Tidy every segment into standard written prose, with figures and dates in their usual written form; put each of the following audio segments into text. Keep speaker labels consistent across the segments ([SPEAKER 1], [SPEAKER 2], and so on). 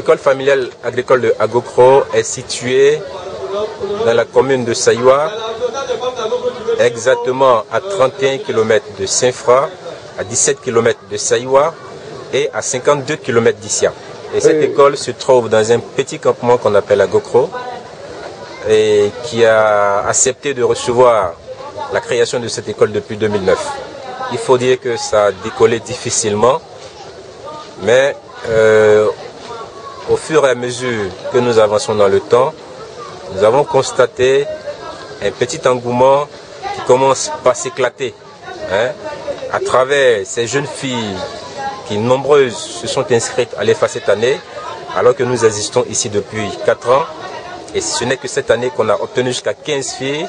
[SPEAKER 1] L'école familiale agricole de Agokro est située dans la commune de Saïwa, exactement à 31 km de Saint-Fra, à 17 km de Saïwa et à 52 km d'Issia. Et cette école se trouve dans un petit campement qu'on appelle Agokro et qui a accepté de recevoir la création de cette école depuis 2009. Il faut dire que ça a décollé difficilement, mais au fur et à mesure que nous avançons dans le temps, nous avons constaté un petit engouement qui commence par s'éclater à travers ces jeunes filles qui, nombreuses, se sont inscrites à l'EFA cette année, alors que nous existons ici depuis 4 ans. Et ce n'est que cette année qu'on a obtenu jusqu'à 15 filles.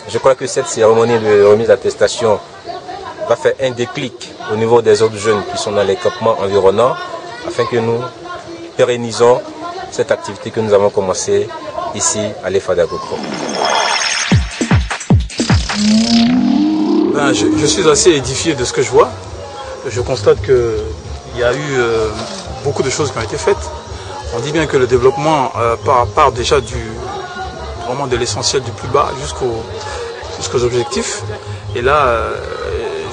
[SPEAKER 1] Je crois que cette cérémonie de remise d'attestation va faire un déclic au niveau des autres jeunes qui sont dans les campements environnants, afin que nous pérennisons cette activité que nous avons commencée ici à l'EFA d'Agokro.
[SPEAKER 2] Je suis assez édifié de ce que je vois. Je constate qu'il y a eu beaucoup de choses qui ont été faites. On dit bien que le développement part déjà vraiment de l'essentiel du plus bas jusqu'aux objectifs. Et là,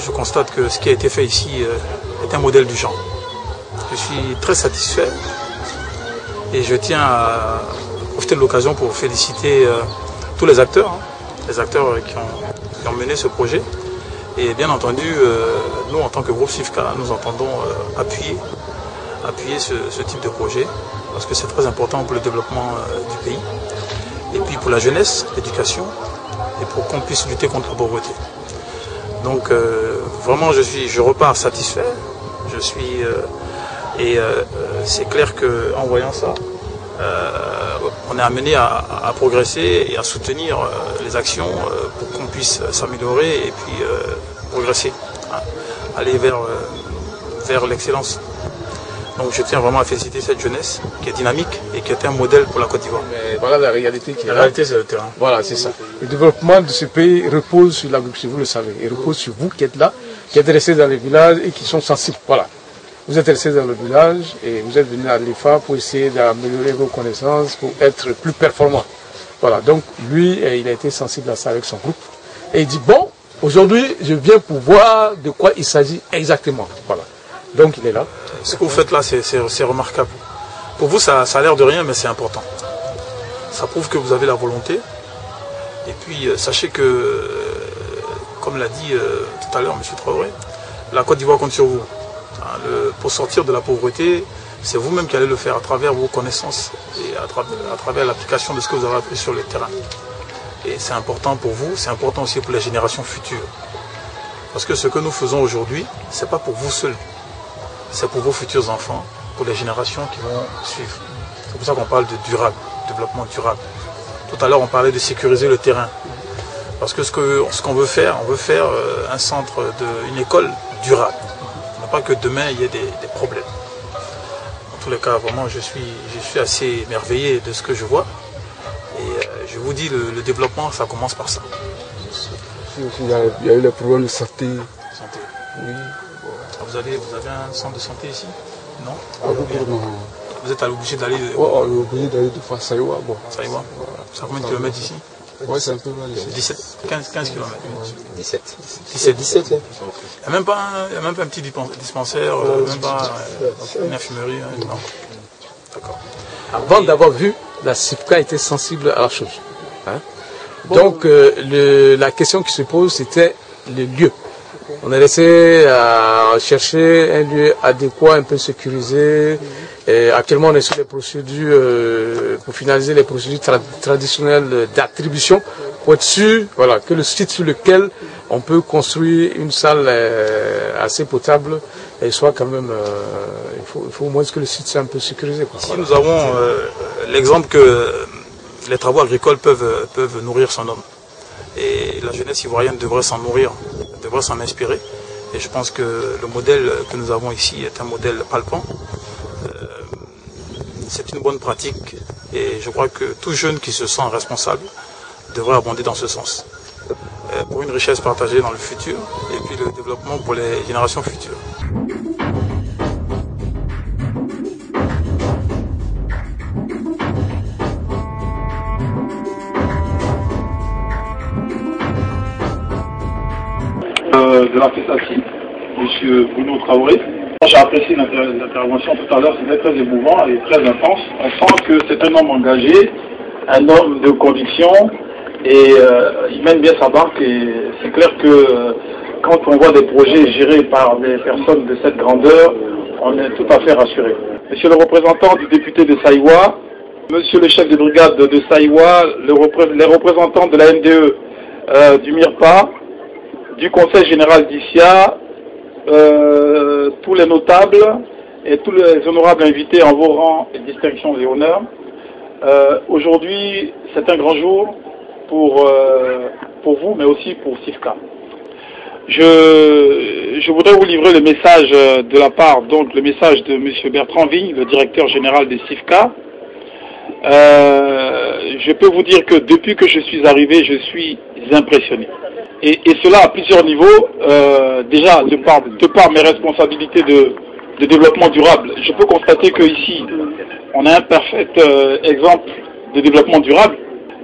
[SPEAKER 2] je constate que ce qui a été fait ici est un modèle du genre. Je suis très satisfait et je tiens à profiter de l'occasion pour féliciter tous les acteurs qui ont mené ce projet. Et bien entendu, nous en tant que groupe SIFCA, nous entendons appuyer ce type de projet parce que c'est très important pour le développement du pays et puis pour la jeunesse, l'éducation et pour qu'on puisse lutter contre la pauvreté. Donc vraiment je repars satisfait, c'est clair qu'en voyant ça, on est amené à progresser et à soutenir les actions pour qu'on puisse s'améliorer et puis progresser, aller vers l'excellence. Donc je tiens vraiment à féliciter cette jeunesse qui est dynamique et qui est un modèle pour la Côte d'Ivoire.
[SPEAKER 3] Voilà la réalité qui est là.
[SPEAKER 2] La réalité, c'est le terrain.
[SPEAKER 3] Voilà, c'est ça. Le développement de ce pays repose sur l'agriculture, vous le savez. Il repose sur vous qui êtes là, qui êtes restés dans les villages et qui sont sensibles. Voilà. Vous êtes restés dans le village et vous êtes venus à l'EFA pour essayer d'améliorer vos connaissances, pour être plus performant. Voilà. Donc lui, il a été sensible à ça avec son groupe. Et il dit, bon, aujourd'hui, je viens pour voir de quoi il s'agit exactement. Voilà. Donc il est là.
[SPEAKER 2] Ce que vous faites là, c'est remarquable. Pour vous, ça a l'air de rien, mais c'est important. Ça prouve que vous avez la volonté. Et puis, sachez que, comme l'a dit tout à l'heure M. Traoré, la Côte d'Ivoire compte sur vous. Pour sortir de la pauvreté, c'est vous-même qui allez le faire à travers vos connaissances et à travers l'application de ce que vous avez appris sur le terrain. Et c'est important pour vous, c'est important aussi pour les générations futures. Parce que ce que nous faisons aujourd'hui, ce n'est pas pour vous seuls. C'est pour vos futurs enfants, pour les générations qui vont suivre. C'est pour ça qu'on parle de durable, développement durable. Tout à l'heure, on parlait de sécuriser le terrain. Parce que ce qu'on veut faire, on veut faire un centre, une école durable. Il ne faut pas que demain, il y ait des problèmes. En tous les cas, vraiment, je suis assez émerveillé de ce que je vois. Et je vous dis, le développement, ça commence par ça.
[SPEAKER 4] Il y a eu les problèmes de santé.
[SPEAKER 2] Oui. Vous avez un centre de santé ici? Non?
[SPEAKER 4] Non.
[SPEAKER 2] Vous êtes obligé d'aller...
[SPEAKER 4] On est obligé d'aller de faire Saïwa. Bon.
[SPEAKER 2] Saïwa. C'est à combien de kilomètres ici?
[SPEAKER 4] Oui, c'est un peu mal.
[SPEAKER 2] 15 km.
[SPEAKER 1] 17.
[SPEAKER 2] 17. Il n'y a même pas un petit dispensaire, même pas une infirmerie. Non. D'accord.
[SPEAKER 3] Avant d'avoir vu, la SIFCA était sensible à la chose. Hein? Donc la question qui se pose, c'était le lieu. On est resté à chercher un lieu adéquat, un peu sécurisé. Et actuellement, on est sur les procédures, pour finaliser les procédures traditionnelles d'attribution, pour être sûr que le site sur lequel on peut construire une salle assez potable et soit quand même, il faut au moins que le site soit un peu sécurisé.
[SPEAKER 2] Ici, nous avons l'exemple que les travaux agricoles peuvent nourrir son homme. Et la jeunesse ivoirienne devrait s'en nourrir, devrait s'en inspirer. Et je pense que le modèle que nous avons ici est un modèle palpant. C'est une bonne pratique et je crois que tout jeune qui se sent responsable devrait abonder dans ce sens. Pour une richesse partagée dans le futur et puis le développement pour les générations futures.
[SPEAKER 5] la FESACI, M. Bruno Traoré. J'ai apprécié l'intervention tout à l'heure, c'était très émouvant et très intense. On sent que c'est un homme engagé, un homme de conviction, et il mène bien sa barque, et c'est clair que quand on voit des projets gérés par des personnes de cette grandeur, on est tout à fait rassuré. Monsieur le représentant du député de Saïwa, monsieur le chef de brigade de Saïwa, les représentants de la NDE du MIRPA, du Conseil général d'ICIA, tous les notables et tous les honorables invités en vos rangs et distinctions et honneurs. Aujourd'hui, c'est un grand jour pour vous, mais aussi pour SIFCA. Je voudrais vous livrer le message de la part, donc le message de M. Bertrand Vigne, le directeur général de SIFCA. Je peux vous dire que depuis que je suis arrivé, je suis impressionné. Et cela à plusieurs niveaux. Déjà, de par mes responsabilités de développement durable, je peux constater qu'ici, on a un parfait exemple de développement durable,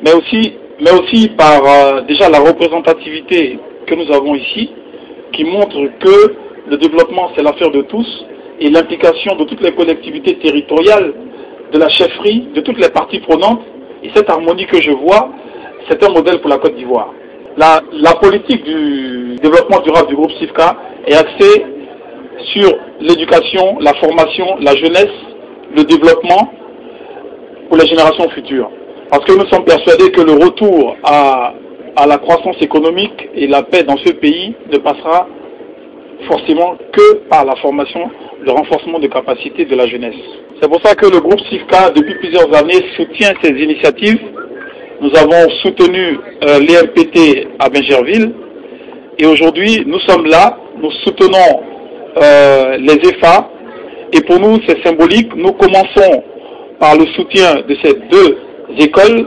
[SPEAKER 5] mais aussi par déjà la représentativité que nous avons ici, qui montre que le développement, c'est l'affaire de tous, et l'implication de toutes les collectivités territoriales, de la chefferie, de toutes les parties prenantes, et cette harmonie que je vois, c'est un modèle pour la Côte d'Ivoire. La politique du développement durable du groupe SIFCA est axée sur l'éducation, la formation, la jeunesse, le développement pour les générations futures. Parce que nous sommes persuadés que le retour à la croissance économique et la paix dans ce pays ne passera forcément que par la formation, le renforcement des capacités de la jeunesse. C'est pour ça que le groupe SIFCA, depuis plusieurs années, soutient ces initiatives. Nous avons soutenu l'EMPT à Bingerville, et aujourd'hui nous sommes là, nous soutenons les EFA, et pour nous c'est symbolique. Nous commençons par le soutien de ces deux écoles,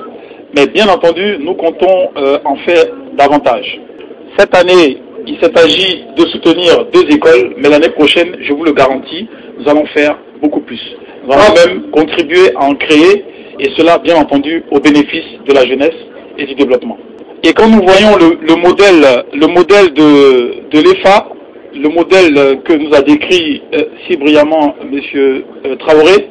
[SPEAKER 5] mais bien entendu nous comptons en faire davantage. Cette année, il s'est agi de soutenir deux écoles, mais l'année prochaine, je vous le garantis, nous allons faire beaucoup plus. Nous allons même contribuer à en créer, et cela, bien entendu, au bénéfice de la jeunesse et du développement. Et quand nous voyons le modèle de l'EFA, le modèle que nous a décrit si brillamment M. Traoré,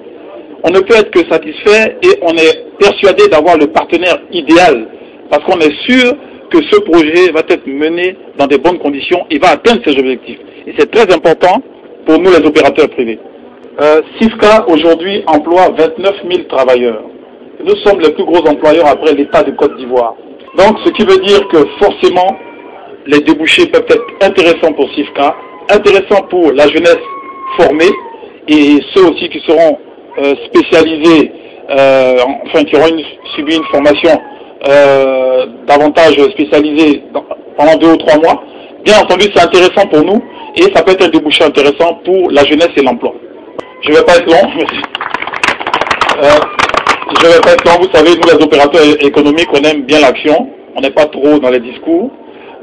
[SPEAKER 5] on ne peut être que satisfait, et on est persuadé d'avoir le partenaire idéal, parce qu'on est sûr que ce projet va être mené dans de bonnes conditions et va atteindre ses objectifs. Et c'est très important pour nous, les opérateurs privés. SIFCA, aujourd'hui, emploie 29 000 travailleurs. Nous sommes les plus gros employeurs après l'État de Côte d'Ivoire. Donc, ce qui veut dire que forcément, les débouchés peuvent être intéressants pour SIFCA, intéressants pour la jeunesse formée, et ceux aussi qui seront spécialisés, qui auront subi une formation davantage spécialisée pendant 2 ou 3 mois. Bien entendu, c'est intéressant pour nous, et ça peut être un débouché intéressant pour la jeunesse et l'emploi. Je ne vais pas être long, merci. Je ne vais pas être long, vous savez, nous les opérateurs économiques, on aime bien l'action, on n'est pas trop dans les discours,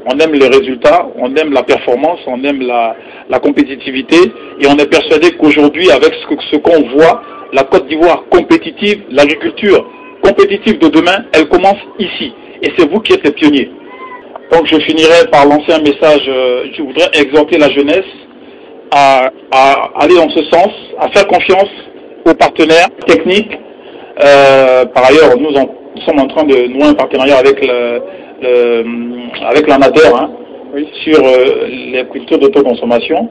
[SPEAKER 5] on aime les résultats, on aime la performance, on aime la compétitivité, et on est persuadé qu'aujourd'hui, avec ce qu'on voit, la Côte d'Ivoire compétitive, l'agriculture compétitive de demain, elle commence ici, et c'est vous qui êtes les pionniers. Donc je finirai par lancer un message, je voudrais exhorter la jeunesse à aller dans ce sens, à faire confiance aux partenaires techniques. Par ailleurs, nous sommes en train de nouer un partenariat avec l'ANADER, sur les cultures d'autoconsommation.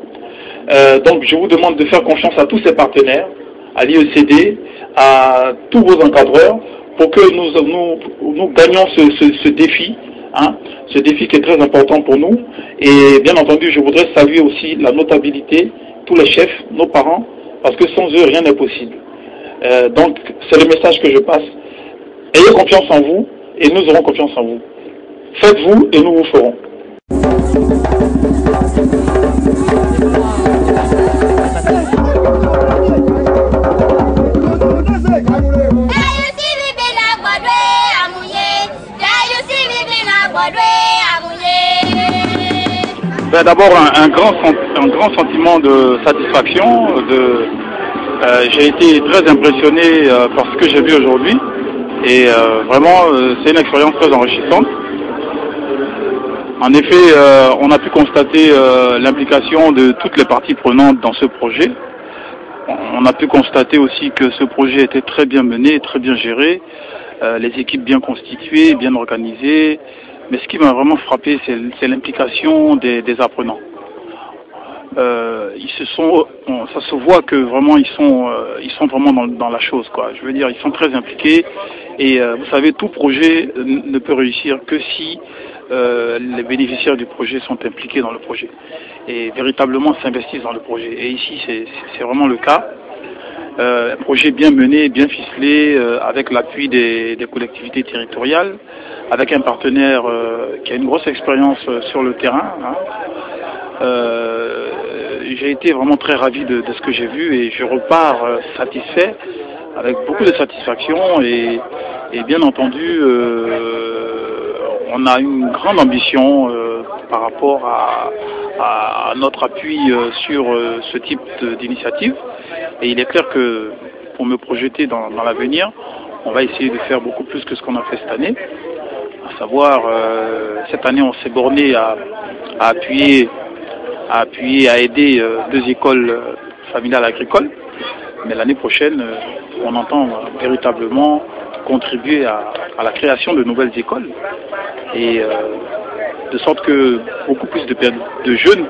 [SPEAKER 5] Donc je vous demande de faire confiance à tous ces partenaires, à l'IECD, à tous vos encadreurs, pour que nous gagnions ce défi. Ce défi qui est très important pour nous. Et bien entendu, je voudrais saluer aussi la notabilité, tous les chefs, nos parents, parce que sans eux, rien n'est possible. Donc, c'est le message que je passe. Ayez confiance en vous, et nous aurons confiance en vous. Faites-vous, et nous vous ferons. D'abord un grand sentiment de satisfaction. J'ai été très impressionné par ce que j'ai vu aujourd'hui, et vraiment c'est une expérience très enrichissante. En effet, on a pu constater l'implication de toutes les parties prenantes dans ce projet. On a pu constater aussi que ce projet était très bien mené, très bien géré, les équipes bien constituées, bien organisées. Mais ce qui m'a vraiment frappé, c'est l'implication des apprenants. Ça se voit que vraiment ils sont vraiment dans la chose, quoi. Je veux dire, ils sont très impliqués. Et vous savez, tout projet ne peut réussir que si les bénéficiaires du projet sont impliqués dans le projet et véritablement s'investissent dans le projet. Et ici, c'est vraiment le cas. Un projet bien mené, bien ficelé, avec l'appui des collectivités territoriales, avec un partenaire qui a une grosse expérience sur le terrain. J'ai été vraiment très ravi de ce que j'ai vu et je repars satisfait, avec beaucoup de satisfaction et bien entendu, on a une grande ambition par rapport à notre appui sur ce type d'initiative. Et il est clair que pour me projeter dans l'avenir, on va essayer de faire beaucoup plus que ce qu'on a fait cette année. À savoir, cette année, on s'est borné à appuyer, à aider 2 écoles familiales agricoles. Mais l'année prochaine, on entend véritablement contribuer à la création de nouvelles écoles. Et de sorte que beaucoup plus de jeunes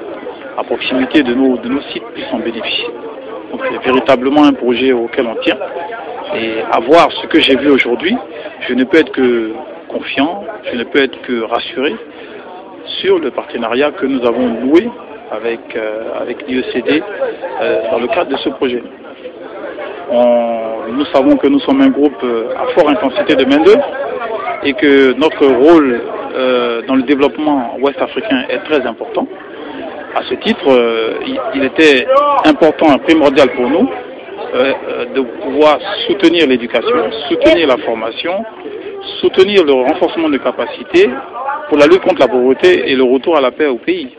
[SPEAKER 5] à proximité de nos sites puissent en bénéficier. Donc c'est véritablement un projet auquel on tient. Et à voir ce que j'ai vu aujourd'hui, je ne peux être que confiant, je ne peux être que rassuré sur le partenariat que nous avons noué avec l'IECD dans le cadre de ce projet. Nous savons que nous sommes un groupe à forte intensité de main-d'œuvre et que notre rôle dans le développement ouest-africain est très important. À ce titre, il était important et primordial pour nous de pouvoir soutenir l'éducation, soutenir la formation, soutenir le renforcement de capacités pour la lutte contre la pauvreté et le retour à la paix au pays.